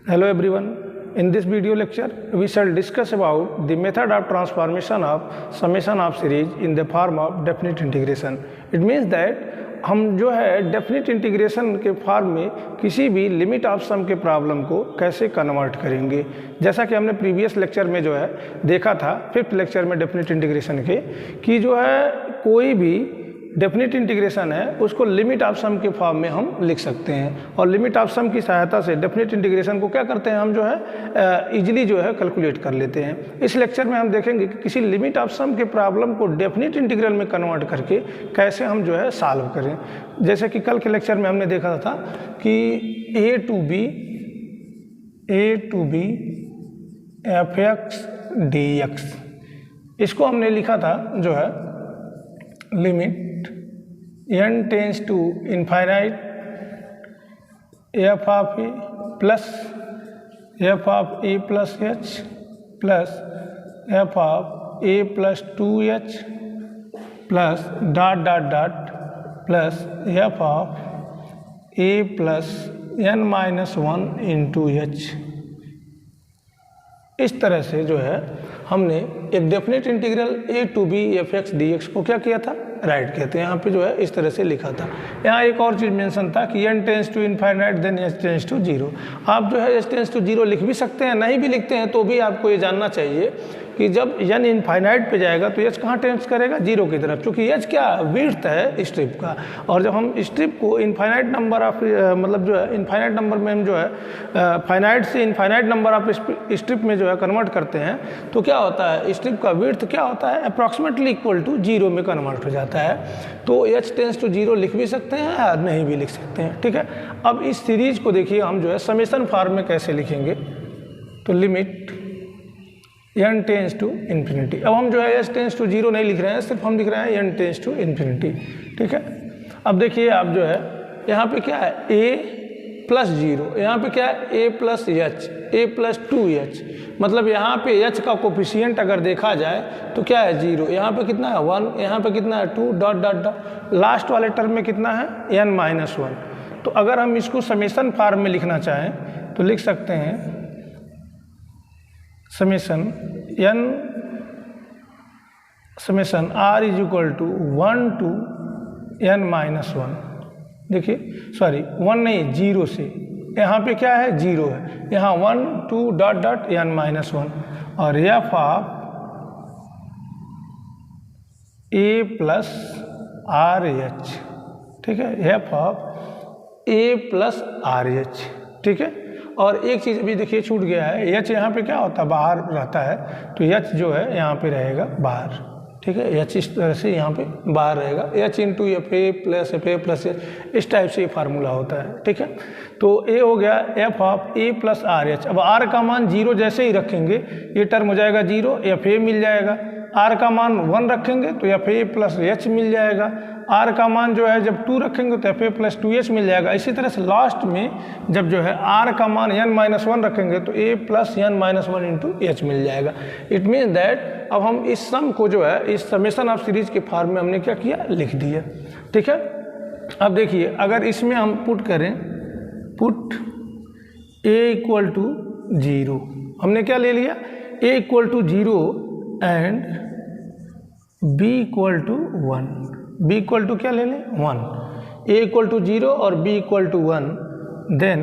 Hello everyone. In this video lecture, we shall discuss about the method of transformation of summation of series in the form of definite integration. It means that हम जो है definite integration के form में किसी भी limit of some के problem को कैसे कन्वर्ट करेंगे। जैसा कि हमने प्रीवियस लेक्चर में जो है देखा था, फिफ्थ लेक्चर में डेफिनेट इंटीग्रेशन के, कि जो है कोई भी डेफिनेट इंटीग्रेशन है उसको लिमिट ऑफ सम के फॉर्म में हम लिख सकते हैं, और लिमिट ऑफ सम की सहायता से डेफिनेट इंटीग्रेशन को क्या करते हैं, हम जो है इजीली जो है कैलकुलेट कर लेते हैं। इस लेक्चर में हम देखेंगे कि किसी लिमिट ऑफ सम के प्रॉब्लम को डेफिनेट इंटीग्रल में कन्वर्ट करके कैसे हम जो है सॉल्व करें। जैसे कि कल के लेक्चर में हमने देखा था कि a to b f x d x, इसको हमने लिखा था जो है limit n tends to infinite f of a plus f of a plus h plus f of a plus 2h plus dot dot dot plus f of a plus n minus 1 into h. इस तरह से जो है हमने एक definite integral a to b f x d x को क्या किया था, राइट कहते हैं। यहाँ पे जो है इस तरह से लिखा था। यहाँ एक और चीज़ मेंशन था कि n tends to infinite then h tends to 0। आप जो है h टेंस टू 0 लिख भी सकते हैं, नहीं भी लिखते हैं तो भी आपको ये जानना चाहिए कि जब n इनफाइनाइट पे जाएगा तो h कहाँ टेंस करेगा, 0 की तरफ, क्योंकि h क्या विड्थ है स्ट्रिप का। और जब हम स्ट्रिप को इनफाइनाइट नंबर ऑफ मतलब जो है इनफाइनाइट नंबर में हम जो है फाइनाइट से इनफाइनाइट नंबर ऑफ स्ट्रिप में जो है कन्वर्ट करते हैं तो क्या होता है, स्ट्रिप का विड्थ क्या होता है, अप्रॉक्सीमेटली इक्वल टू 0 में कन्वर्ट हो जाता है। तो h टेंस टू 0 लिख भी सकते हैं या नहीं भी लिख सकते हैं, ठीक है। अब इस सीरीज को देखिए हम जो है समेशन फॉर्म में कैसे लिखेंगे, तो limit n tends to infinity. अब हम जो है h टेंस टू 0 नहीं लिख रहे हैं, सिर्फ हम लिख रहे हैं n टेंस टू इन्फिनिटी, ठीक है। अब देखिए आप जो है यहाँ पे क्या है a प्लस 0, यहाँ पे क्या है a plus H, a plus 2h, मतलब यहाँ पे h का कोफिशिएंट अगर देखा जाए तो क्या है 0, यहाँ पे कितना है 1, यहाँ पे कितना है 2 डॉट डॉट डॉट, लास्ट वाले टर्म में कितना है n माइनस 1। तो अगर हम इसको समेशन फॉर्म में लिखना चाहें तो लिख सकते हैं summation r is equal to 1 to n minus 1। देखिए सॉरी 1 नहीं 0 से, यहाँ पे क्या है 0 है, यहाँ 1 2 डॉट डॉट n माइनस 1, और F of a plus R H, ठीक है, F of a plus R H, ठीक है। और एक चीज़ अभी देखिए छूट गया है, एच यहाँ पे क्या होता है, बाहर रहता है, तो एच जो है यहाँ पे रहेगा बाहर, ठीक है। एच इस तरह से यहाँ पे बाहर रहेगा, H into F A plus H, इस टाइप से ये फार्मूला होता है, ठीक है। तो ए हो गया F of a plus R H. अब आर का मान 0 जैसे ही रखेंगे ये टर्म हो जाएगा 0, एफ ए मिल जाएगा। आर का मान 1 रखेंगे तो एफ ए प्लस एच मिल जाएगा। आर का मान जो है जब 2 रखेंगे तो एफ ए प्लस 2h मिल जाएगा। इसी तरह से लास्ट में जब जो है आर का मान n माइनस 1 रखेंगे तो a plus n minus 1 into h मिल जाएगा। इट मीन्स दैट अब हम इस सम को जो है इस समेशन ऑफ सीरीज के फॉर्म में हमने क्या किया, लिख दिया, ठीक है। अब देखिए अगर इसमें हम पुट करें, पुट a इक्वल टू 0, हमने क्या ले लिया, a equal to 0 and b equal to 1, b equal to क्या ले लें 1, a इक्वल टू 0 और b equal to 1, then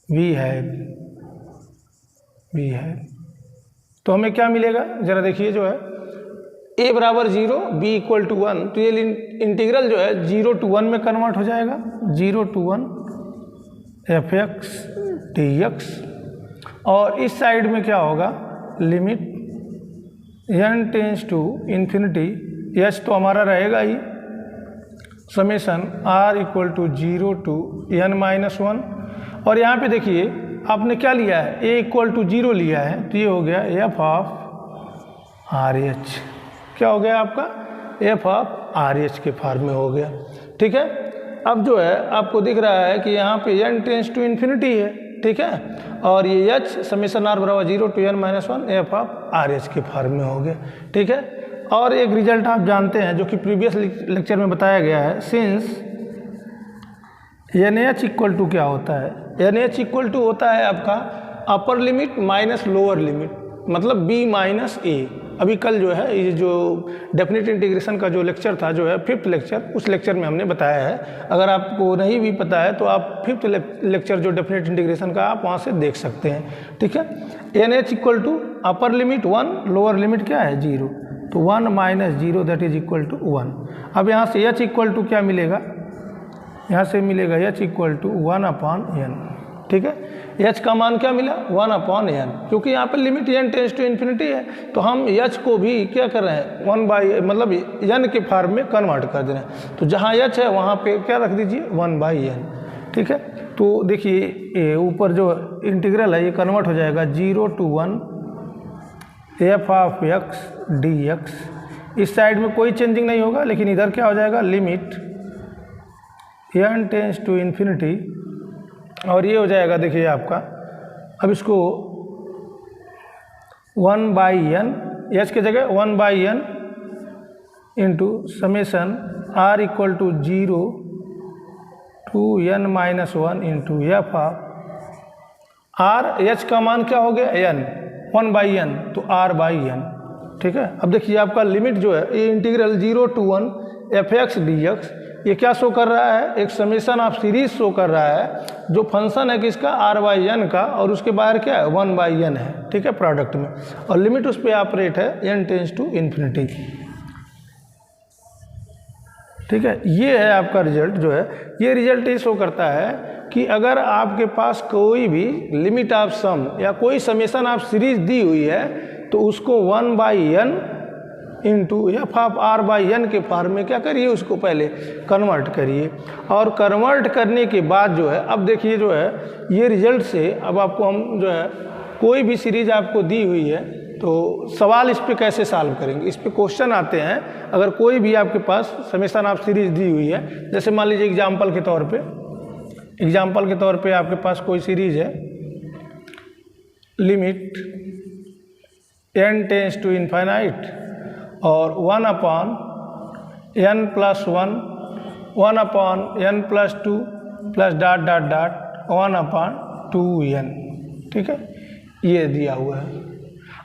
we have तो हमें क्या मिलेगा जरा देखिए, जो है a बराबर 0 b इक्वल टू 1, तो ये इंटीग्रल जो है 0 टू 1 में कन्वर्ट हो जाएगा, 0 to 1 f x d x. और इस साइड में क्या होगा, limit n tends to infinity, h तो हमारा रहेगा ही, summation r equal to 0 to n minus 1। और यहाँ पे देखिए आपने क्या लिया है, a इक्वल टू 0 लिया है, तो ये हो गया एफ ऑफ आर एच। क्या हो गया आपका, एफ ऑफ आर एच के फॉर्म में हो गया, ठीक है। अब जो है आपको दिख रहा है कि यहाँ पे n टेंस टू इन्फिनिटी है, ठीक है, और ये एच समेशन r बराबर 0 to n minus 1 F of R H के फॉर्म में हो गया, ठीक है। और एक रिजल्ट आप जानते हैं जो कि प्रीवियस लेक्चर में बताया गया है, since N H equal to क्या होता है, एन एच इक्वल टू होता है आपका upper limit minus lower limit, मतलब बी माइनस ए। अभी कल जो है ये जो डेफिनेट इंटीग्रेशन का जो लेक्चर था जो है 5th लेक्चर, उस लेक्चर में हमने बताया है। अगर आपको नहीं भी पता है तो आप 5th लेक्चर जो डेफिनेट इंटीग्रेशन का आप वहाँ से देख सकते हैं, ठीक है। N H equal to upper limit 1, lower limit क्या है 0, तो 1 minus 0 that is equal to 1। अब यहाँ से एच इक्वल टू क्या मिलेगा, यहाँ से मिलेगा एच इक्वल टू 1/n, ठीक है। एच का मान क्या मिला 1/n, क्योंकि यहाँ पे limit n tends to infinity है, तो हम एच को भी क्या कर रहे हैं 1 मतलब n के फॉर्म में कन्वर्ट कर दे रहे हैं। तो जहाँ एच है वहाँ पे क्या रख दीजिए 1/n, ठीक है। तो देखिए ऊपर जो इंटीग्रल है ये कन्वर्ट हो जाएगा 0 to 1 f of x dx। इस साइड में कोई चेंजिंग नहीं होगा, लेकिन इधर क्या हो जाएगा limit n tends to infinity, और ये हो जाएगा देखिए आपका, अब इसको 1/n, एच की जगह 1/n into summation r equal to 0 to n minus 1 into F of r। H का मान क्या हो गया n, 1/n, तो r/n, ठीक है। अब देखिए आपका लिमिट जो है ये इंटीग्रल 0 to 1 fx dx, ये क्या शो कर रहा है, एक समेसन ऑफ सीरीज शो कर रहा है, जो फंक्शन है किसका r/n का, और उसके बाहर क्या है 1/n है, ठीक है, प्रोडक्ट में, और लिमिट उस पर ऑपरेट है n टेंस टू इन्फिनिटी, ठीक है। ये है आपका रिजल्ट जो है, ये रिजल्ट ये शो करता है कि अगर आपके पास कोई भी लिमिट ऑफ सम या कोई समेसन ऑफ सीरीज दी हुई है तो उसको 1/n into F of r/n के फॉर्म में क्या करिए, उसको पहले कन्वर्ट करिए, और कन्वर्ट करने के बाद जो है अब देखिए जो है ये रिजल्ट से अब आपको हम जो है कोई भी सीरीज आपको दी हुई है तो सवाल इस पे कैसे सॉल्व करेंगे, इस पे क्वेश्चन आते हैं। अगर कोई भी आपके पास समेसन ऑफ सीरीज दी हुई है, जैसे मान लीजिए एग्जाम्पल के तौर पे आपके पास कोई सीरीज है, limit n tends to infinite और 1/n + 1, 1/n + 2 plus dot dot dot 1/2n, ठीक है, ये दिया हुआ है।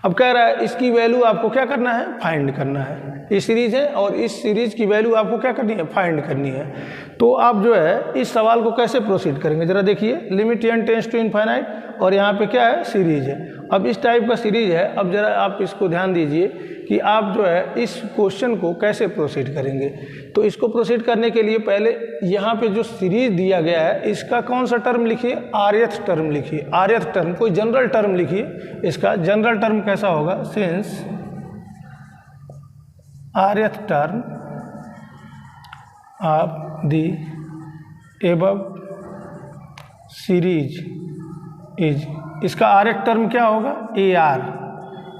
अब कह रहा है इसकी वैल्यू आपको क्या करना है, फाइंड करना है। ये सीरीज है और इस सीरीज की वैल्यू आपको क्या करनी है, फाइंड करनी है। तो आप जो है इस सवाल को कैसे प्रोसीड करेंगे, ज़रा देखिए, limit n tends to infinite और यहाँ पे क्या है, सीरीज है। अब इस टाइप का सीरीज है, अब ज़रा आप इसको ध्यान दीजिए कि आप जो है इस क्वेश्चन को कैसे प्रोसीड करेंगे। तो इसको प्रोसीड करने के लिए पहले यहाँ पे जो सीरीज दिया गया है इसका कौन सा टर्म लिखिए, rth टर्म लिखिए, rth टर्म, कोई जनरल टर्म लिखिए। इसका जनरल टर्म कैसा होगा, since rth term of the above series is, इसका rth टर्म क्या होगा, ar,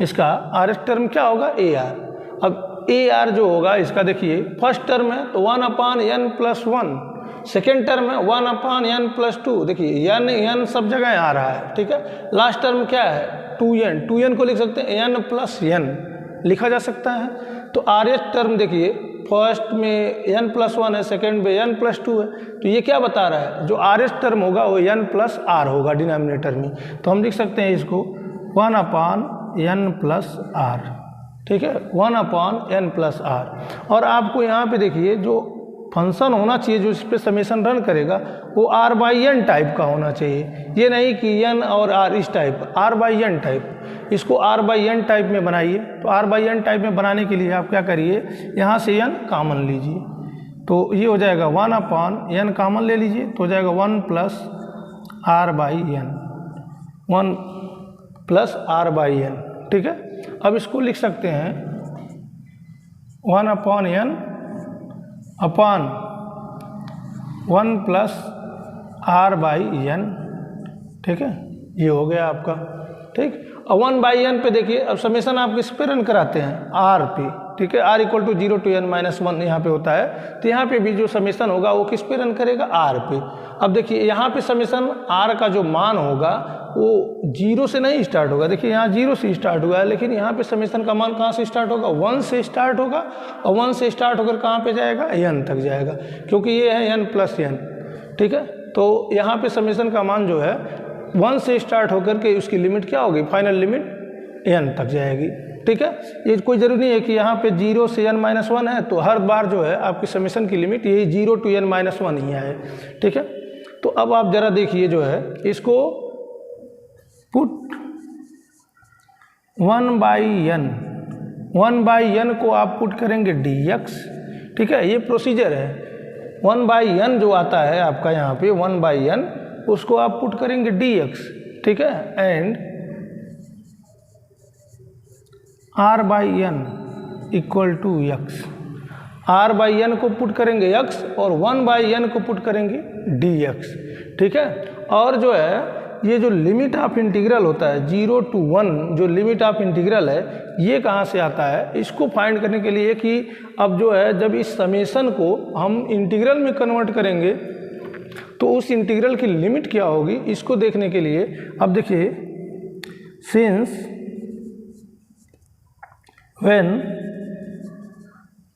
इसका rth टर्म क्या होगा, ar। अब ar जो होगा इसका देखिए, फर्स्ट टर्म है तो 1/n + 1, सेकेंड टर्म है 1/n + 2, देखिए n सब जगह आ रहा है, ठीक है। लास्ट टर्म क्या है 2n को लिख सकते हैं n + n लिखा जा सकता है। तो rth टर्म देखिए, फर्स्ट में n + 1 है, सेकेंड में n + 2 है, तो ये क्या बता रहा है, जो rth टर्म होगा वो n + r होगा डिनोमिनेटर में। तो हम लिख सकते हैं इसको 1/n + r, ठीक है, 1/n + r। और आपको यहाँ पे देखिए जो फंक्शन होना चाहिए जो इस पर समेसन रन करेगा वो r/n टाइप का होना चाहिए, ये नहीं कि n और r इस टाइप, r/n टाइप। इसको r/n टाइप में बनाइए। तो r/n टाइप में बनाने के लिए आप क्या करिए, यहाँ से n कॉमन लीजिए, तो ये हो जाएगा 1/n कॉमन ले लीजिए, तो हो जाएगा 1 + r/n, 1 + r/n, ठीक है। अब इसको लिख सकते हैं 1/n अपॉन 1 + r/n, ठीक है, ये हो गया आपका, ठीक। अब 1/n पे देखिए, अब समेसन आप किस पे रन कराते हैं, r पे, ठीक है, r = 0 to n - 1 यहाँ पे होता है, तो यहाँ पे भी जो समेसन होगा वो किस पे रन करेगा, r पे। अब देखिए यहाँ पे समेसन r का जो मान होगा वो 0 से नहीं स्टार्ट होगा, देखिए यहाँ 0 से स्टार्ट हुआ है, लेकिन यहाँ पे समेसन का मान कहाँ से स्टार्ट होगा, 1 से स्टार्ट होगा, और 1 से स्टार्ट होकर कहाँ पे जाएगा, n तक जाएगा, क्योंकि ये है n + n, ठीक है। तो यहाँ पे समेशन का मान जो है 1 से स्टार्ट होकर के उसकी लिमिट क्या होगी, फाइनल लिमिट n तक जाएगी। ठीक है, ये कोई ज़रूरी नहीं है कि यहाँ पे 0 से n-1 है तो हर बार जो है आपकी समेशन की लिमिट यही 0 to n-1 ही आए। ठीक है, तो अब आप ज़रा देखिए जो है इसको पुट 1/n को आप पुट करेंगे dx। ठीक है, ये प्रोसीजर है। 1/n जो आता है आपका यहाँ पे 1/n उसको आप पुट करेंगे dx। ठीक है, and r/n equal to x। r/n को पुट करेंगे x और 1/n को पुट करेंगे dx। ठीक है, और जो है ये जो लिमिट ऑफ इंटीग्रल होता है 0 to 1 जो लिमिट ऑफ इंटीग्रल है ये कहाँ से आता है, इसको फाइंड करने के लिए कि अब जो है जब इस समेशन को हम इंटीग्रल में कन्वर्ट करेंगे तो उस इंटीग्रल की लिमिट क्या होगी, इसको देखने के लिए अब देखिए सिंस व्हेन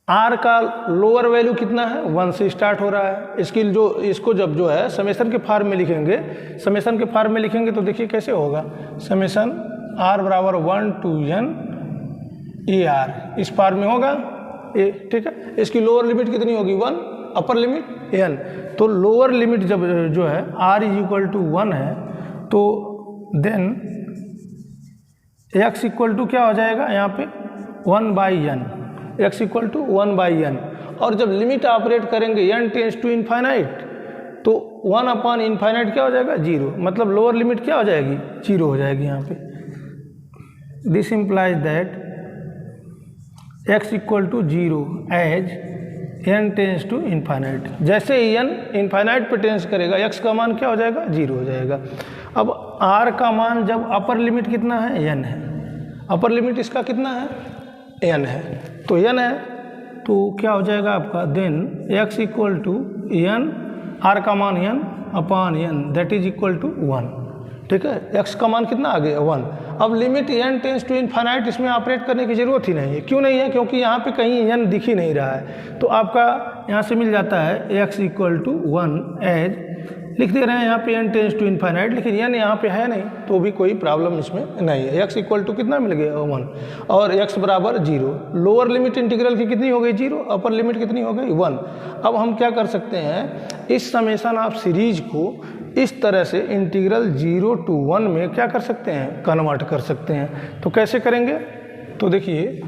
r का लोअर वैल्यू कितना है 1 से स्टार्ट हो रहा है, इसको जब जो है समेशन के फॉर्म में लिखेंगे तो देखिए कैसे होगा, समेशन r बराबर 1 to n ar इस फॉर्म में होगा ये। ठीक है, इसकी लोअर लिमिट कितनी होगी 1, अपर लिमिट n। तो लोअर लिमिट जब जो है r इज इक्वल टू 1 है तो देन x इक्वल टू क्या हो जाएगा यहाँ पे 1/n, x equal to 1/n। और जब लिमिट ऑपरेट करेंगे n टेंस टू इनफाइनाइट तो 1/∞ क्या हो जाएगा 0, मतलब लोअर लिमिट क्या हो जाएगी 0 हो जाएगी यहाँ पे। This implies that x equal to 0 as n tends to infinite. जैसे ही n इनफाइनाइट पे टेंस करेगा x का मान क्या हो जाएगा 0 हो जाएगा। अब r का मान जब अपर लिमिट कितना है n है, अपर लिमिट इसका कितना है n है, तो n है तो क्या हो जाएगा आपका then x equal to n, r का मान n/n that is equal to 1। ठीक है, x का मान कितना आ गया 1। अब limit n tends to infinite इसमें ऑपरेट करने की ज़रूरत ही नहीं है। क्यों नहीं है, क्योंकि यहाँ पे कहीं n दिख ही नहीं रहा है। तो आपका यहाँ से मिल जाता है x इक्वल टू 1 एज, लिख दे रहे हैं यहाँ पे n टेंस टू इनफाइनाइट, लेकिन n यहाँ पे है नहीं तो भी कोई प्रॉब्लम इसमें नहीं है। x इक्वल टू कितना मिल गया 1 और x बराबर 0। लोअर लिमिट इंटीग्रल की कितनी हो गई 0, अपर लिमिट कितनी हो गई 1। अब हम क्या कर सकते हैं, इस समेशन ऑफ सीरीज को इस तरह से इंटीग्रल 0 to 1 में क्या कर सकते हैं, कन्वर्ट कर सकते हैं। तो कैसे करेंगे, तो देखिए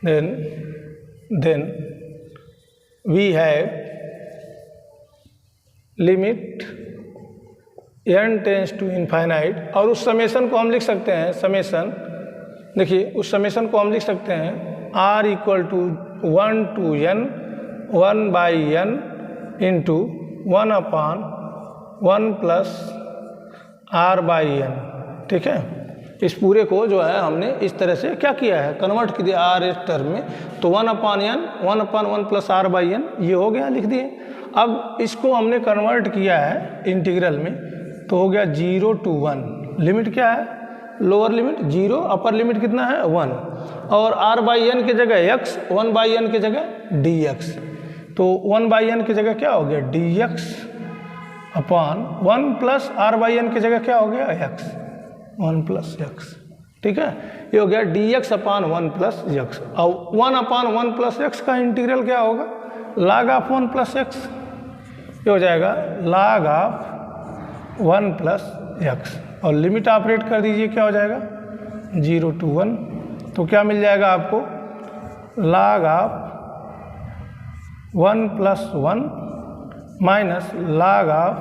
then we have limit n tends to infinite, और उस समेशन को हम लिख सकते हैं समेशन, देखिए उस समेशन को हम लिख सकते हैं r equal to 1 to n 1/n into 1/1 plus r/n। ठीक है, इस पूरे को जो है हमने इस तरह से क्या किया है, कन्वर्ट कर दिया r इस टर्म में, तो 1/n 1/1 प्लस r/n ये हो गया, लिख दिए। अब इसको हमने कन्वर्ट किया है इंटीग्रल में तो हो गया 0 to 1। लिमिट क्या है, लोअर लिमिट 0, अपर लिमिट कितना है 1, और r/n की जगह x, 1/n की जगह dx। तो 1/n की जगह क्या हो गया dx/1 प्लस r/n की जगह क्या हो गया x, 1 प्लस x। ठीक है, ये हो गया dx/1 प्लस x। और 1/1 प्लस x का इंटीग्रल क्या होगा, log ऑफ 1 प्लस x, ये हो जाएगा log ऑफ 1 प्लस x। और लिमिट ऑपरेट कर दीजिए, क्या हो जाएगा 0 to 1, तो क्या मिल जाएगा आपको log of 1 plus 1 minus log of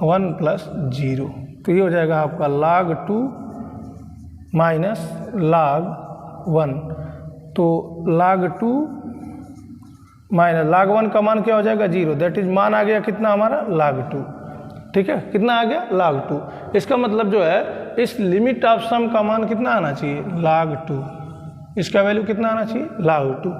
1 plus 0। तो ये हो जाएगा आपका log 2 माइनस log 1। तो log 2 माइनस log 1 का मान क्या हो जाएगा 0, दैट इज मान आ गया कितना हमारा log 2। ठीक है, कितना आ गया log 2। इसका मतलब जो है इस लिमिट ऑफ सम का मान कितना आना चाहिए log 2, इसका वैल्यू कितना आना चाहिए log 2।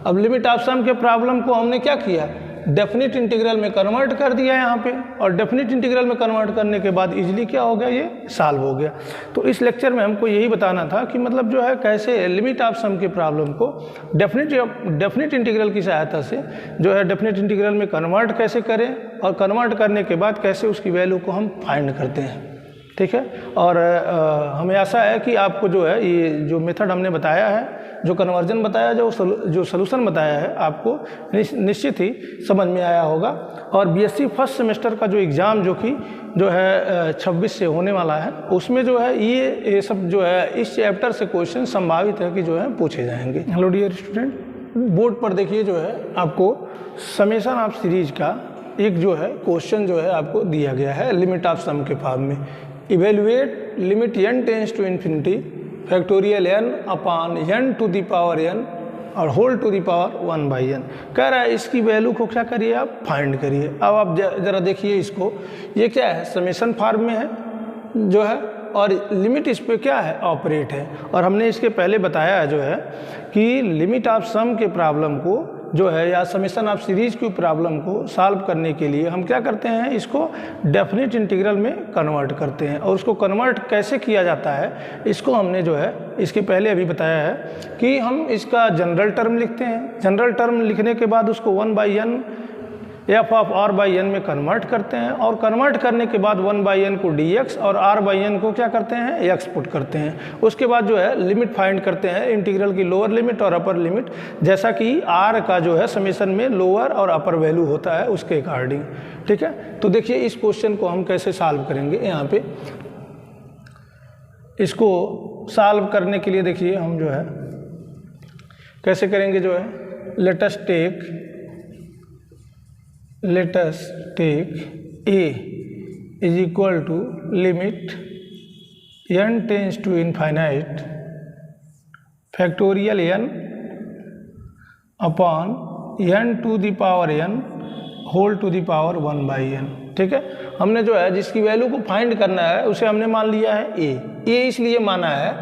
अब लिमिट ऑफ सम के प्रॉब्लम को हमने क्या किया, डेफिनेट इंटीग्रल में कन्वर्ट कर दिया यहाँ पे, और डेफिनेट इंटीग्रल में कन्वर्ट करने के बाद इजीली क्या हो गया, ये सॉल्व हो गया। तो इस लेक्चर में हमको यही बताना था कि मतलब जो है कैसे लिमिट ऑफ सम के प्रॉब्लम को डेफिनेट इंटीग्रल की सहायता से जो है डेफिनेट इंटीग्रल में कन्वर्ट कैसे करें, और कन्वर्ट करने के बाद कैसे उसकी वैल्यू को हम फाइंड करते हैं। ठीक है, और हमें आशा है कि आपको जो है ये जो मेथड हमने बताया है, जो कन्वर्जन बताया, जो सलूशन बताया है, आपको निश्चित ही समझ में आया होगा। और बीएससी फर्स्ट सेमेस्टर का जो एग्ज़ाम जो है 26 से होने वाला है, उसमें जो है ये सब जो है इस चैप्टर से क्वेश्चन संभावित है कि जो है पूछे जाएंगे। हेलो डियर स्टूडेंट, बोर्ड पर देखिए जो है आपको समेशन ऑफ सीरीज का एक जो है क्वेश्चन जो है आपको दिया गया है लिमिट ऑफ सम के फॉर्म में। Evaluate limit n tends to infinity factorial n upon n to the power n और whole to the power 1/n कह रहा है। इसकी वैल्यू को क्या करिए, आप फाइंड करिए। अब आप ज़रा देखिए इसको, ये क्या है, समेशन फॉर्म में है जो है, और लिमिट इस पे क्या है, ऑपरेट है। और हमने इसके पहले बताया जो है कि लिमिट ऑफ सम के प्रॉब्लम को जो है या समेशन ऑफ सीरीज की प्रॉब्लम को सॉल्व करने के लिए हम क्या करते हैं, इसको डेफिनेट इंटीग्रल में कन्वर्ट करते हैं। और उसको कन्वर्ट कैसे किया जाता है, इसको हमने जो है इसके पहले अभी बताया है कि हम इसका जनरल टर्म लिखते हैं। जनरल टर्म लिखने के बाद उसको 1/n F of R by N में कन्वर्ट करते हैं, और कन्वर्ट करने के बाद 1/n को dx और r/n को क्या करते हैं, x पुट करते हैं। उसके बाद जो है लिमिट फाइंड करते हैं, इंटीग्रल की लोअर लिमिट और अपर लिमिट, जैसा कि r का जो है समेशन में लोअर और अपर वैल्यू होता है उसके अकॉर्डिंग। ठीक है, तो देखिए इस क्वेश्चन को हम कैसे सॉल्व करेंगे। यहाँ पे इसको सॉल्व करने के लिए देखिए हम जो है कैसे करेंगे, जो है let us take a is equal to limit n tends to infinite factorial n upon n to the power n whole to the power 1/n। ठीक है, हमने जो है जिसकी वैल्यू को फाइंड करना है उसे हमने मान लिया है a इसलिए माना है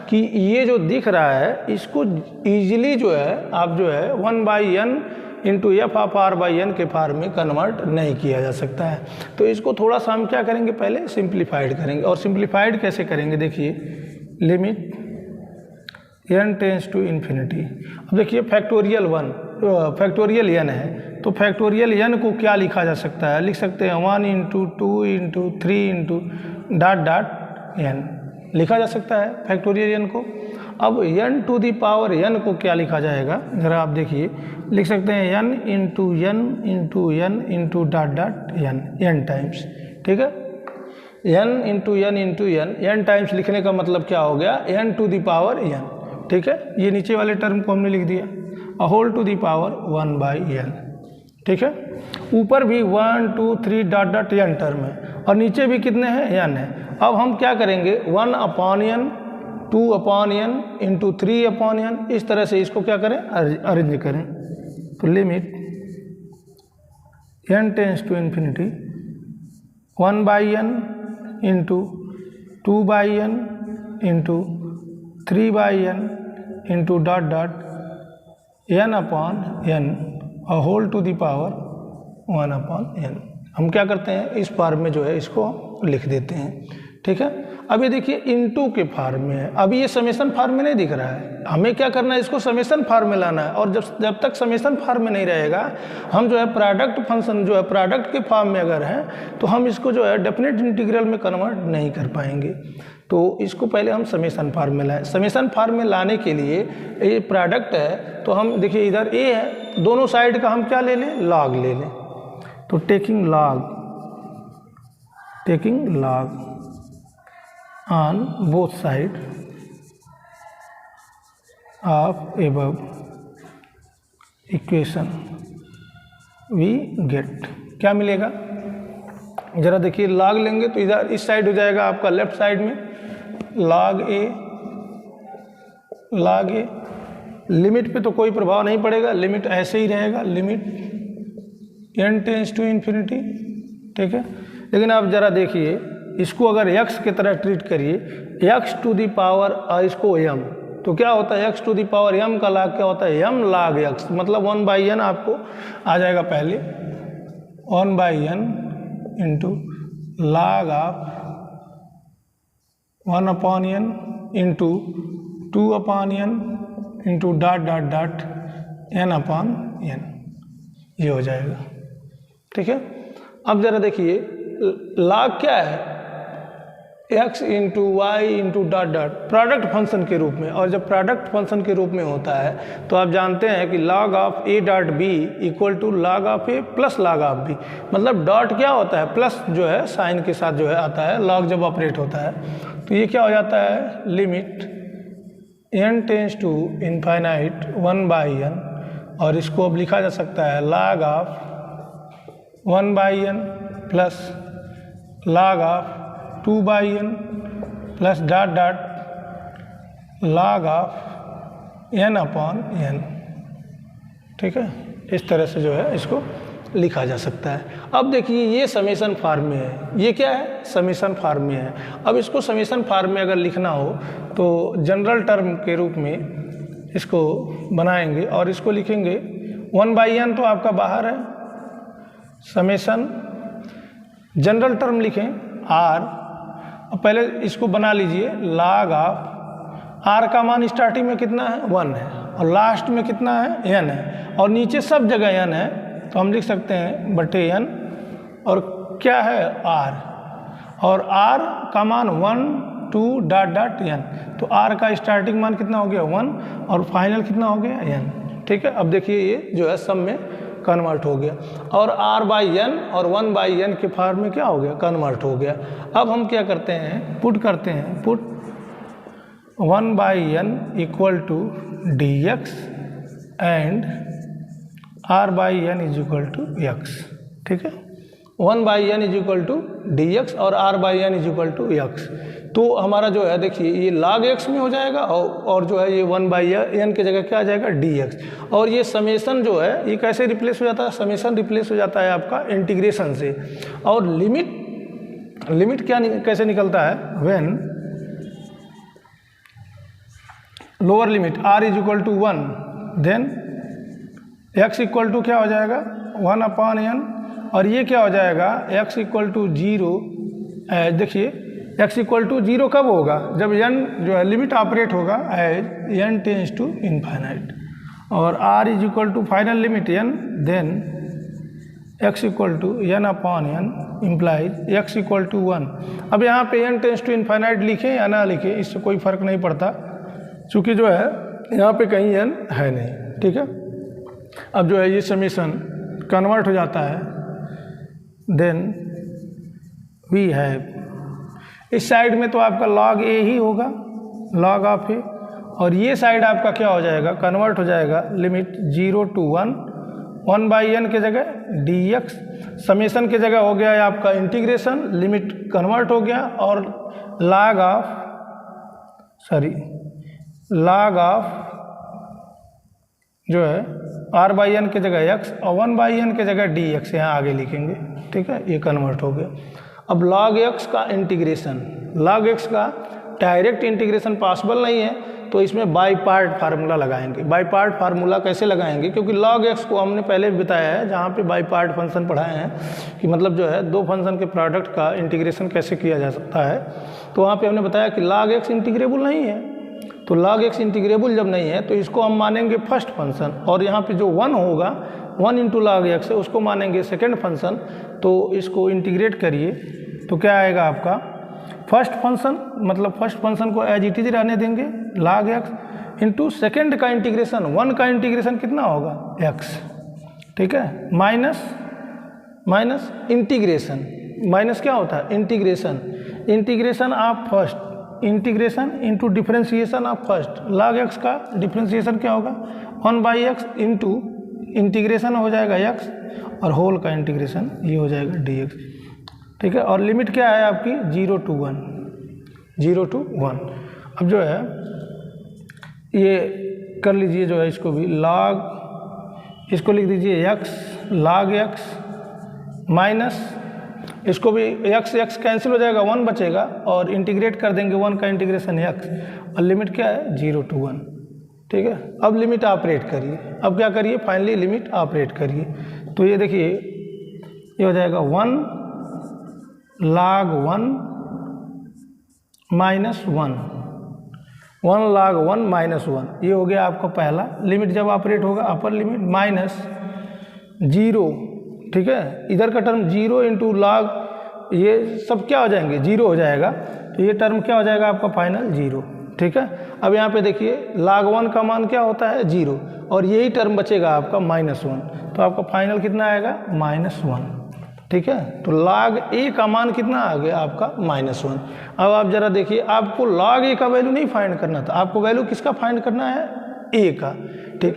कि ये जो दिख रहा है इसको ईजिली जो है आप जो है 1/n into F of R by N के फॉर्म में कन्वर्ट नहीं किया जा सकता है। तो इसको थोड़ा सा हम क्या करेंगे, पहले सिंप्लीफाइड करेंगे। और सिंप्लीफाइड कैसे करेंगे, देखिए limit n tends to infinity. अब देखिए फैक्टोरियल n है, तो फैक्टोरियल n को क्या लिखा जा सकता है, लिख सकते हैं 1 इंटू 2 इंटू 3 इंटू n लिखा जा सकता है फैक्टोरियल n को। अब n to the power n को क्या लिखा जाएगा, ज़रा आप देखिए, लिख सकते हैं n into n into n into n times. ठीक है, n into n into n times लिखने का मतलब क्या हो गया, n to the power n। ठीक है, ये नीचे वाले टर्म को हमने लिख दिया whole to the power 1/n। ठीक है, ऊपर भी 1 2 3 n टर्म है, और नीचे भी कितने हैं, n है। अब हम क्या करेंगे, 1/n 2/n इंटू 3/n, इस तरह से इसको क्या करें, अरेंज करें। तो limit n tends to infinity 1/n into 2/n into 3/n into n/n और whole to the power 1/n। हम क्या करते हैं, इस फॉर्म में जो है इसको लिख देते हैं। ठीक है, अब ये देखिए इनटू के फॉर्म में है, अभी ये समेशन फॉर्म में नहीं दिख रहा है, हमें क्या करना है, इसको समेशन फॉर्म में लाना है। और जब तक समेशन फॉर्म में नहीं रहेगा, हम जो है प्रोडक्ट फंक्शन जो है प्रोडक्ट के फॉर्म में अगर है तो हम इसको जो है डेफिनेट इंटीग्रल में कन्वर्ट नहीं कर पाएंगे। तो इसको पहले हम समेशन फॉर्म में लाएं। समेशन फॉर्म में लाने के लिए ये प्रोडक्ट है, तो हम देखिए इधर a है, दोनों साइड का हम क्या ले लें, लॉग ले लें। तो taking log on both side of above equation we get क्या मिलेगा, जरा देखिए log लेंगे तो इधर इस साइड हो जाएगा आपका लेफ्ट साइड में log a। लिमिट पे तो कोई प्रभाव नहीं पड़ेगा, लिमिट ऐसे ही रहेगा, limit n tends to infinity. ठीक है, लेकिन आप जरा देखिए इसको अगर x की तरह ट्रीट करिए, x टू दी पावर इसको m, तो क्या होता है x to the power m का log क्या होता है m log x, मतलब 1/n आपको आ जाएगा पहले 1/n into log of 1/n into 2/n into dot dot dot n/n, ये हो जाएगा। ठीक है, अब जरा देखिए log क्या है, x into Y into dot dot product function के रूप में, और जब प्रोडक्ट फंक्शन के रूप में होता है तो आप जानते हैं कि log of a dot b equal to log of a plus log of b, मतलब डॉट क्या होता है, प्लस जो है साइन के साथ जो है आता है log जब ऑपरेट होता है, तो ये क्या हो जाता है limit n tends to infinite 1/n, और इसको अब लिखा जा सकता है log of 1/n plus log of 2/n plus dot dot log of n/n। ठीक है, इस तरह से जो है इसको लिखा जा सकता है। अब देखिए ये समेशन फॉर्म में है, ये क्या है, समेशन फॉर्म में है। अब इसको समेशन फॉर्म में अगर लिखना हो तो जनरल टर्म के रूप में इसको बनाएंगे और इसको लिखेंगे 1/n, तो आपका बाहर है, समेशन जनरल टर्म लिखें r, पहले इसको बना लीजिए log ऑफ r का मान स्टार्टिंग में कितना है 1 है और लास्ट में कितना है n है, और नीचे सब जगह n है, तो हम लिख सकते हैं बटे n, और क्या है r, और r का मान 1 2 डॉट डॉट n, तो r का स्टार्टिंग मान कितना हो गया 1 और फाइनल कितना हो गया n। ठीक है, अब देखिए ये जो है सब में कन्वर्ट हो गया, और r/n और 1/n के फॉर्म में क्या हो गया, कन्वर्ट हो गया। अब हम क्या करते हैं, पुट करते हैं, put 1/n equal to dx and r/n is equal to x। ठीक है, 1/n is equal to dx और r/n is equal to x, तो हमारा जो है देखिए ये log x में हो जाएगा, और जो है ये 1/n की जगह क्या आ जाएगा dx, और ये समेशन जो है ये कैसे रिप्लेस हो जाता है, समेशन रिप्लेस हो जाता है आपका इंटीग्रेशन से, और लिमिट क्या कैसे निकलता है, when lower limit r is equal to 1 then x equal to क्या हो जाएगा 1/n, और ये क्या हो जाएगा x इक्वल टू 0। देखिए x इक्वल टू 0 कब होगा, जब n जो है लिमिट ऑपरेट होगा as n tends to infinite, और r is equal to final limit n, then x equal to n/n implies x equal to 1। अब यहाँ पे n टेंस टू इनफाइनाइट लिखें या ना लिखें इससे कोई फ़र्क नहीं पड़ता, चूँकि जो है यहाँ पे कहीं n है नहीं। ठीक है, अब जो है ये समेशन कन्वर्ट हो जाता है, देन वी हैव, इस साइड में तो आपका log a ही होगा, log ऑफ a, और ये साइड आपका क्या हो जाएगा, कन्वर्ट हो जाएगा लिमिट 0 टू 1 1/n के जगह dx, समेशन के जगह हो गया है आपका इंटीग्रेशन, लिमिट कन्वर्ट हो गया, और log ऑफ जो है r/n के जगह x और 1/n के जगह dx यहाँ आगे लिखेंगे। ठीक है, ये कन्वर्ट हो गया। अब log x का इंटीग्रेशन, log x का डायरेक्ट इंटीग्रेशन पॉसिबल नहीं है, तो इसमें बाई पार्ट फार्मूला लगाएंगे। बाई पार्ट फार्मूला कैसे लगाएंगे, क्योंकि log x को हमने पहले भी बताया है जहाँ पे बाई पार्ट फंक्शन पढ़ाए हैं कि मतलब जो है दो फंक्शन के प्रोडक्ट का इंटीग्रेशन कैसे किया जा सकता है, तो वहाँ पे हमने बताया कि log x इंटीग्रेबल नहीं है, तो log x इंटीग्रेबल जब नहीं है तो इसको हम मानेंगे फर्स्ट फंक्शन, और यहाँ पे जो 1 होगा 1 इंटू log x है उसको मानेंगे सेकेंड फंक्शन, तो इसको इंटीग्रेट करिए तो क्या आएगा आपका फर्स्ट फंक्शन, मतलब फर्स्ट फंक्शन को एज इट इज रहने देंगे log x इंटू सेकेंड का इंटीग्रेशन, 1 का इंटीग्रेशन कितना होगा x। ठीक है, माइनस इंटीग्रेशन, माइनस क्या होता है integration of first, integration into differentiation of first, log x का डिफ्रेंशिएशन क्या होगा 1/x इंटू इंटीग्रेशन हो जाएगा x, और होल का इंटीग्रेशन ये हो जाएगा dx। ठीक है, और लिमिट क्या है आपकी 0 टू 1। अब जो है ये कर लीजिए, जो है इसको भी इसको लिख दीजिए x log x माइनस इसको भी x कैंसिल हो जाएगा, 1 बचेगा और इंटीग्रेट कर देंगे 1 का इंटीग्रेशन x, और लिमिट क्या है 0 to 1। ठीक है, अब लिमिट ऑपरेट करिए। अब क्या करिए, फाइनली लिमिट ऑपरेट करिए। तो ये देखिए ये हो जाएगा 1 log 1 माइनस 1, 1 log 1 माइनस 1, ये हो गया आपका पहला। लिमिट जब ऑपरेट होगा अपर लिमिट माइनस 0, ठीक है, इधर का टर्म 0 इंटू log, ये सब क्या हो जाएंगे 0 हो जाएगा, तो ये टर्म क्या हो जाएगा आपका फाइनल 0। ठीक है, अब यहाँ पे देखिए log 1 का मान क्या होता है 0, और यही टर्म बचेगा आपका -1, तो आपका फाइनल कितना आएगा -1। ठीक है, तो log a का मान कितना आ गया आपका -1। अब आप जरा देखिए, आपको log a का वैल्यू नहीं फाइंड करना था, आपको वैल्यू किसका फाइंड करना है a का। ठीक,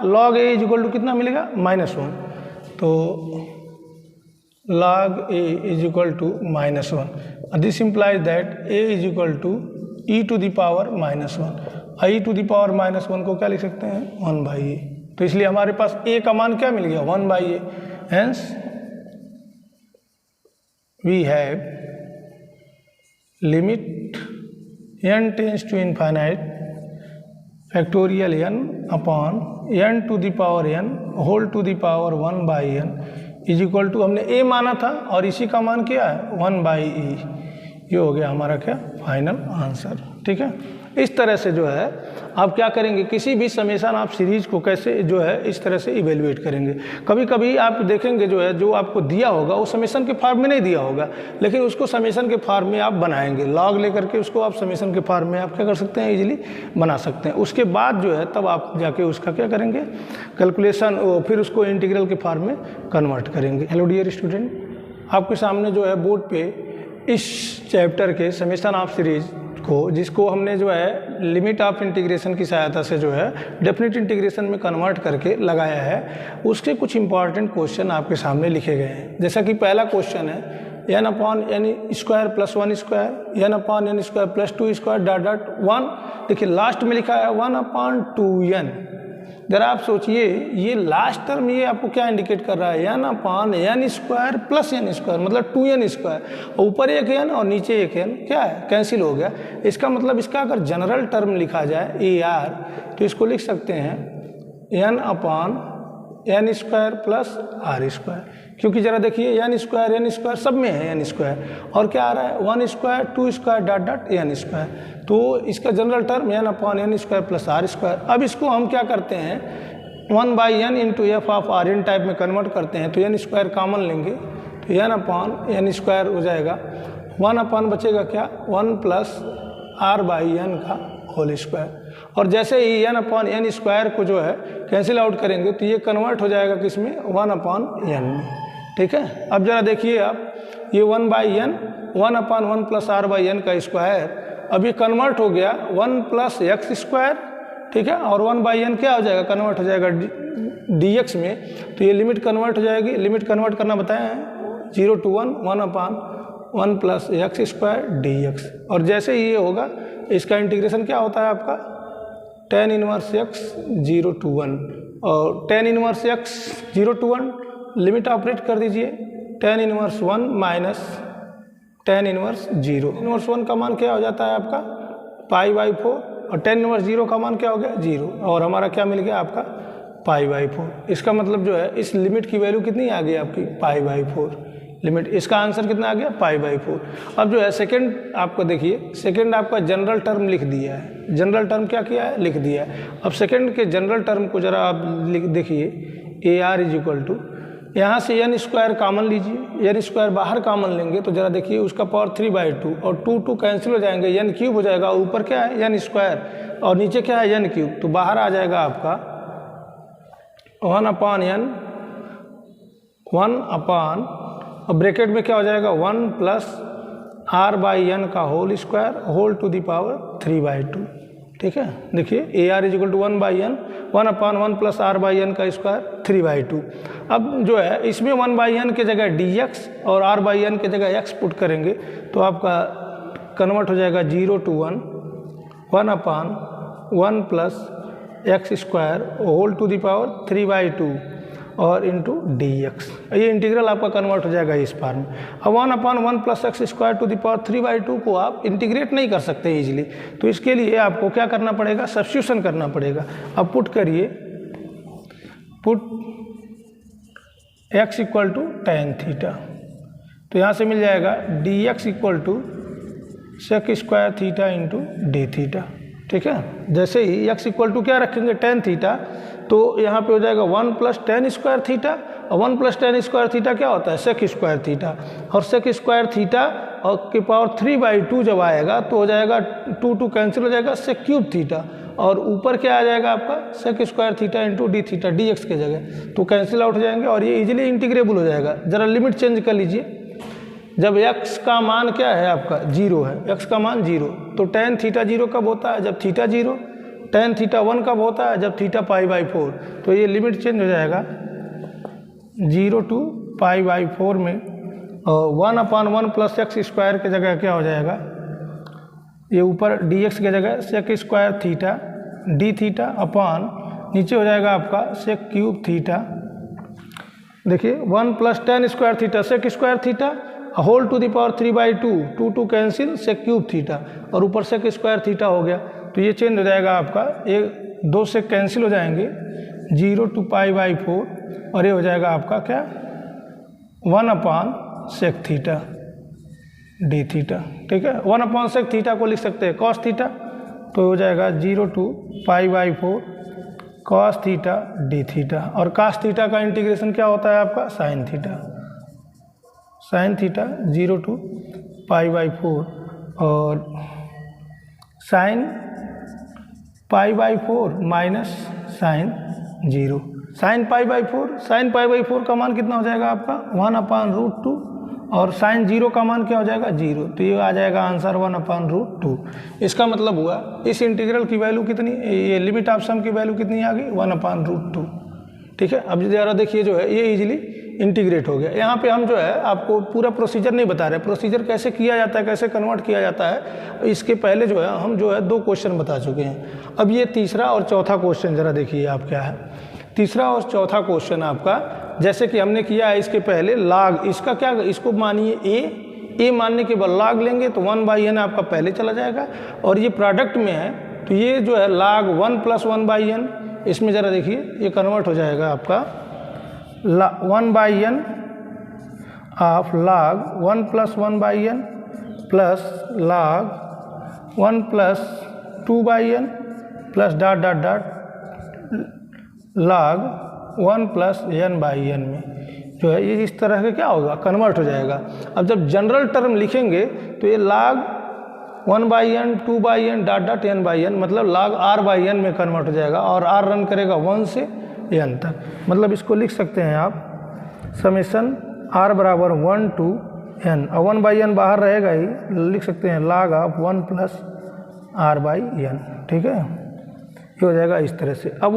log a is equal to कितना मिलेगा -1, तो log a is equal to -1, this implies that a is equal to e to the power -1। e to the power -1 को क्या लिख सकते हैं 1/a, तो इसलिए हमारे पास a का मान क्या मिल गया 1/a। Hence we have limit n tends to infinite factorial n upon n to the power n whole to the power 1/n is equal to, हमने a माना था और इसी का मान क्या है 1/e। ये हो गया हमारा क्या फाइनल आंसर। ठीक है, इस तरह से जो है आप क्या करेंगे, किसी भी समेशन आप सीरीज को कैसे जो है इस तरह से इवेल्युएट करेंगे। कभी कभी आप देखेंगे जो है, जो आपको दिया होगा वो समेशन के फॉर्म में नहीं दिया होगा, लेकिन उसको समेशन के फॉर्म में आप बनाएंगे, लॉग लेकर के उसको आप समेशन के फॉर्म में आप क्या कर सकते हैं इजीली बना सकते हैं। उसके बाद जो है तब आप जाके उसका क्या करेंगे कैलकुलेशन, फिर उसको इंटीग्रल के फॉर्म में कन्वर्ट करेंगे। हेलो डियर स्टूडेंट, आपके सामने जो है बोर्ड पे इस चैप्टर के समेशन ऑफ सीरीज को, जिसको हमने जो है लिमिट ऑफ इंटीग्रेशन की सहायता से जो है डेफिनेट इंटीग्रेशन में कन्वर्ट करके लगाया है, उसके कुछ इंपॉर्टेंट क्वेश्चन आपके सामने लिखे गए हैं। जैसा कि पहला क्वेश्चन है n/n² + 1² n/n² + 2² ... 1। देखिए लास्ट में लिखा है 1/2n। जरा आप सोचिए, ये लास्ट टर्म ये आपको क्या इंडिकेट कर रहा है n/n² + n², मतलब 2n², और ऊपर एक n और नीचे एक n क्या है कैंसिल हो गया। इसका मतलब इसका अगर जनरल टर्म लिखा जाए AR, तो इसको लिख सकते हैं n/n² + r², क्योंकि ज़रा देखिए n² सब में है n², और क्या आ रहा है 1², 2² ... n², तो इसका जनरल टर्म n/n² + r²। अब इसको हम क्या करते हैं 1/n × f(r)n टाइप में कन्वर्ट करते हैं, तो n² कॉमन लेंगे, तो n/n² हो जाएगा, 1 बचेगा क्या 1 + r/n का होल स्क्वायर। और जैसे ही n/n² को जो है कैंसिल आउट करेंगे, तो ये कन्वर्ट हो जाएगा किसमें 1/n में। ठीक है, अब जरा देखिए आप, ये 1/n 1/1 + r/n का स्क्वायर, अब ये कन्वर्ट हो गया 1 + x²। ठीक है, और 1/n क्या हो जाएगा कन्वर्ट हो जाएगा dx में, तो ये लिमिट कन्वर्ट हो जाएगी। लिमिट कन्वर्ट करना बताया है 0 to 1 1/1 + x² dx, और जैसे ही ये होगा इसका इंटीग्रेशन क्या होता है आपका tan 1x 0 to 1, और tan 1x 0 to 1 limit operate कर दीजिए, tan 1 माइनस tan 1 0। 1 का मान क्या हो जाता है आपका π/4, और tan 0 का मान क्या हो गया 0, और हमारा क्या मिल गया आपका π/4। इसका मतलब जो है इस लिमिट की वैल्यू कितनी आ गई आपकी π/4 लिमिट, इसका आंसर कितना आ गया π/4। अब जो है सेकंड आपको देखिए, सेकंड आपका जनरल टर्म लिख दिया है, जनरल टर्म क्या किया है लिख दिया है। अब सेकंड के जनरल टर्म को जरा आप देखिए AR इज इक्वल टू, यहाँ से n² कॉमन लीजिए, n² बाहर कॉमन लेंगे तो जरा देखिए उसका पावर 3/2, और 2 कैंसिल हो जाएंगे, n³ हो जाएगा, ऊपर क्या है n² और नीचे क्या है n³, तो बाहर आ जाएगा आपका 1/n 1/, और ब्रैकेट में क्या हो जाएगा 1 + r/n का whole square whole to the power 3/2। ठीक है, देखिए AR is equal to 1/n 1/1 + r/n का स्क्वायर 3/2। अब जो है इसमें 1/n के जगह dx और r/n के जगह x पुट करेंगे, तो आपका कन्वर्ट हो जाएगा 0 to 1 1/1 + x² whole to the power 3/2, और इंटू डी एक्स। ये इंटीग्रल आपका कन्वर्ट हो जाएगा इस फॉर्म में। अब 1/1 + x² को आप इंटीग्रेट नहीं कर सकते इजीली, तो इसके लिए आपको क्या करना पड़ेगा, सब्स्टिट्यूशन करना पड़ेगा। अब पुट करिए, पुट x = tan थीटा, तो यहाँ से मिल जाएगा dx = sec² theta into D theta. ठीक है, जैसे ही x = क्या रखेंगे, tan थीटा, तो यहाँ पे हो जाएगा 1 + tan² थीटा, और 1 + tan² थीटा क्या होता है, sec² थीटा, और sec² थीटा और की पावर 3/2 जब आएगा तो हो जाएगा 2 कैंसिल हो जाएगा, sec³ थीटा, और ऊपर क्या आ जाएगा आपका sec² theta into D theta, dx के जगह, तो कैंसिल आउट हो जाएंगे और ये इजीली इंटीग्रेबल हो जाएगा। ज़रा लिमिट चेंज कर लीजिए। जब x का मान क्या है आपका 0 है, x का मान 0, तो tan थीटा 0 कब होता है, जब थीटा 0, tan थीटा 1 कब होता है, जब थीटा π/4, तो ये लिमिट चेंज हो जाएगा 0 to π/4 में, और 1/1 + x² के जगह क्या हो जाएगा, ये ऊपर dx के जगह sec² theta D theta upon नीचे हो जाएगा आपका sec³ थीटा। देखिए 1 + tan² theta sec² theta whole to the power 3/2, 2 cancel, sec³ theta, और ऊपर sec² थीटा हो गया, तो ये चेंज हो जाएगा आपका, ये 2 से कैंसिल हो जाएंगे, 0 to π/4, और ये हो जाएगा आपका क्या 1/sec थीटा डी थीटा। ठीक है, 1/sec थीटा को लिख सकते हैं cos थीटा, तो हो जाएगा 0 to π/4 cos theta D theta, और cos थीटा का इंटीग्रेशन क्या होता है आपका sin theta, sin theta 0 to π/4, और sin π/4 माइनस sin 0, sin π/4 का मान कितना हो जाएगा आपका 1/√2, और sin 0 का मान क्या हो जाएगा 0, तो ये आ जाएगा आंसर 1/√2। इसका मतलब हुआ इस इंटीग्रल की वैल्यू कितनी, ये लिमिट ऑफ सम की वैल्यू कितनी आ गई 1/√2। ठीक है, अब ज़रा देखिए जो है ये इजीली इंटीग्रेट हो गया। यहाँ पे हम जो है आपको पूरा प्रोसीजर नहीं बता रहे, प्रोसीजर कैसे किया जाता है, कैसे कन्वर्ट किया जाता है, इसके पहले जो है हम जो है 2 क्वेश्चन बता चुके हैं। अब ये तीसरा और चौथा क्वेश्चन ज़रा देखिए आप क्या है। तीसरा और चौथा क्वेश्चन आपका, जैसे कि हमने किया है इसके पहले लाग, इसका क्या, इसको मानिए a मानने के बाद लाग लेंगे तो 1/n आपका पहले चला जाएगा, और ये प्रोडक्ट में है तो ये जो है लाग 1 + 1/n, इसमें ज़रा देखिए ये कन्वर्ट हो जाएगा आपका 1/n of log 1 + 1/n plus log 1 + 2/n plus dot log 1 + n/n में जो है ये इस तरह से क्या होगा, कन्वर्ट हो जाएगा। अब जब जनरल टर्म लिखेंगे तो ये log 1/n 2/n dot n/n मतलब log r/n में कन्वर्ट हो जाएगा, और r रन करेगा 1 से n तक। मतलब इसको लिख सकते हैं आप समेशन r = 1 to n, और 1/n बाहर रहेगा ही, लिख सकते हैं log ऑफ 1 + r/n। ठीक है, ये हो जाएगा इस तरह से। अब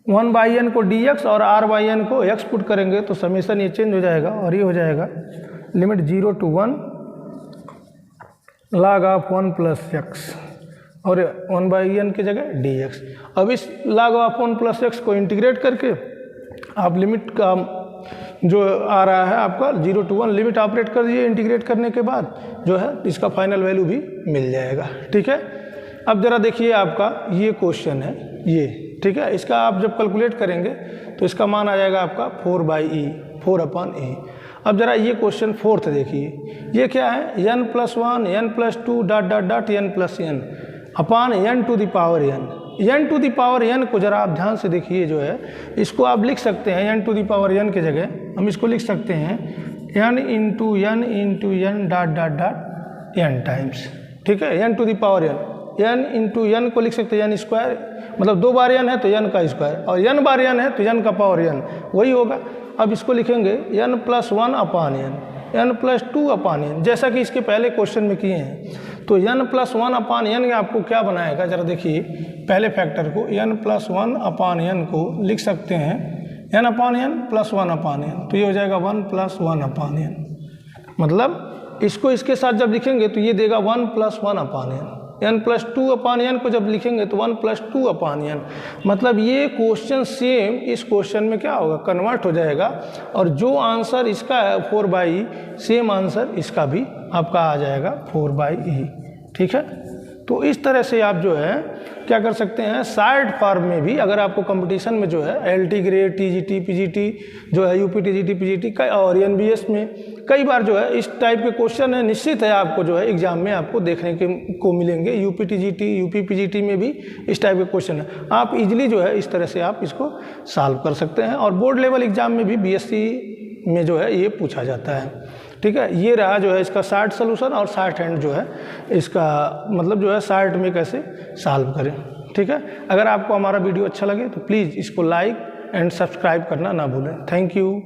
1/n को dx और r/n को x पुट करेंगे तो समेशन ये चेंज हो जाएगा, और ये हो जाएगा limit 0 to 1 log of 1 + x, और 1/n की जगह dx। अब इस log ऑफ 1 + x को इंटीग्रेट करके आप लिमिट का जो आ रहा है आपका 0 to 1 लिमिट ऑपरेट कर दिए, इंटीग्रेट करने के बाद जो है इसका फाइनल वैल्यू भी मिल जाएगा। ठीक है, अब ज़रा देखिए आपका ये क्वेश्चन है ये, ठीक है, इसका आप जब कैलकुलेट करेंगे तो इसका मान आ जाएगा आपका 4/e 4/e। अब ज़रा ये क्वेश्चन फोर्थ देखिए, ये क्या है n + 1 n + 2 dot n + n upon n to the power n। n to the power n को ज़रा आप ध्यान से देखिए जो है, इसको आप लिख सकते हैं n to the power n के जगह हम इसको लिख सकते हैं n × n dot n times. ठीक है, n to the power n, n × n को लिख सकते हैं n², मतलब 2 बार n है तो n का स्क्वायर, और n बार n है तो n का पावर n, वही होगा। अब इसको लिखेंगे n + 1 अपान n, n + 2 अपान n, जैसा कि इसके पहले क्वेश्चन में किए हैं। तो n + 1 अपान n आपको क्या बनाएगा, ज़रा देखिए पहले फैक्टर को n + 1 अपान n को लिख सकते हैं n अपान n + 1 अपान n, तो ये हो जाएगा 1 + 1 अपान n। मतलब इसको इसके साथ जब लिखेंगे तो ये देगा 1 + 1 अपान n। n+2/n को जब लिखेंगे तो 1+2/n, मतलब ये क्वेश्चन सेम इस क्वेश्चन में क्या होगा, कन्वर्ट हो जाएगा, और जो आंसर इसका है 4/e, सेम आंसर इसका भी आपका आ जाएगा 4/e। ठीक है, तो इस तरह से आप जो है क्या कर सकते हैं, शॉर्ट फॉर्म में भी अगर आपको कंपटीशन में जो है LT ग्रेड, TGT, PGT जो है, UP TGT PGT और NBS में कई बार जो है इस टाइप के क्वेश्चन है, निश्चित है आपको जो है एग्जाम में आपको देखने को मिलेंगे। UP TGT, UP PGT में भी इस टाइप के क्वेश्चन है, आप इजीली जो है इस तरह से आप इसको सॉल्व कर सकते हैं, और बोर्ड लेवल एग्जाम में भी BSc में जो है ये पूछा जाता है। ठीक है, ये रहा जो है इसका शॉर्ट सॉल्यूशन, और शॉर्ट हैंड जो है इसका मतलब जो है शॉर्ट में कैसे सॉल्व करें। ठीक है, अगर आपको हमारा वीडियो अच्छा लगे तो प्लीज़ इसको लाइक एंड सब्सक्राइब करना ना भूलें। Thank you.